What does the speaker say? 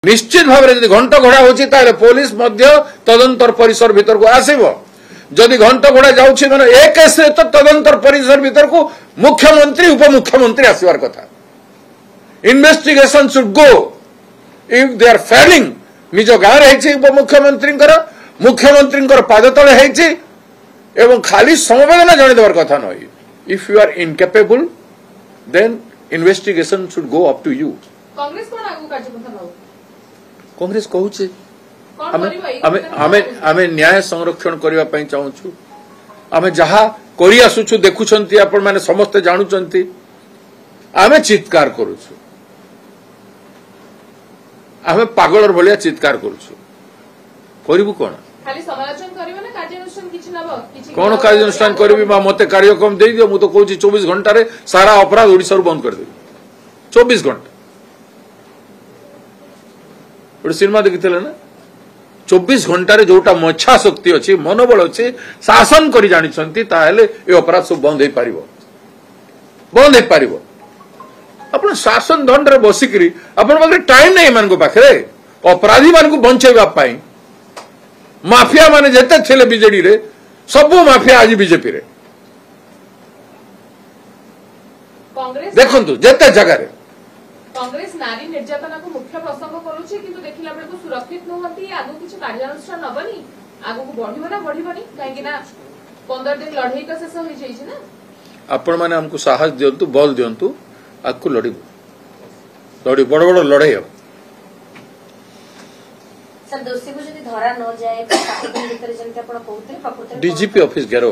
निश्चित भाव में घंट घोड़ा होची पुलिस तदंतर परिसर भीतर को आसब जदि घंट घोड़ा जाऊँगी मैंने ए केस तो तदंतर परिसर भीतर को मुख्यमंत्री उपमुख्यमंत्री आसबार कथा investigation should go if they are failing निज गाँव उपमुख्यमंत्री मुख्यमंत्री पाद तले एवं खाली समवेदना जनदेवार कथा नई if you are incapable then investigation should go up to you Congress कहूचे आमे न्याय संरक्षण करबा पई चाहूछु आमे जहा करि आसुछु देखुछंती आपण माने समस्त जानुचंती आमे चित्कार करूछु आमे पागलर भलिया चित्कार करूछु करिबु कोन खाली समालोचना करिबो ना कार्यानुष्ठान किछि नबो किछि कोन कार्यानुष्ठान करबी मा मते कार्यक्रम देई दियो मु तो कहूची 24 घंटा रे सारा अपराध ओडिसा रु बंद कर देबी 24 घंटा गोटे सिनेमा देखिले ना 24 घंटा रे जोटा मच्छा शक्ति अच्छी मनोबल अच्छे शासन कर जानी ये अपराध सब बंद हो पार शासन दंड रे बसिकी आप टाइम नहीं मान पाखे अपराधी मान बंचेगा माफिया माने जेते थिले बीजेडी रे सब माफिया आज बीजेपी रे देखंतु जेते जगह रे कांग्रेस नारी निर्यातना को मुख्य प्रसंग करूची किंतु देखिला बेले को सुरक्षित नहंती आगु किछ कार्यानुष्ठान नबनी आगु को बढ़िबो ना बढ़िबनी काहे कि ना 15 दिन लड़ाई का शेष होई जाई छै ना आपण माने हमको साहस दियंतु बल दियंतु आकु लड़ीबो लड़ी बड़ बड़ लड़ाई हो सर दोषी को जदी धरा न जाए तो 7 दिन भीतर जंते आपण कहउते डीजीपी ऑफिस घेरो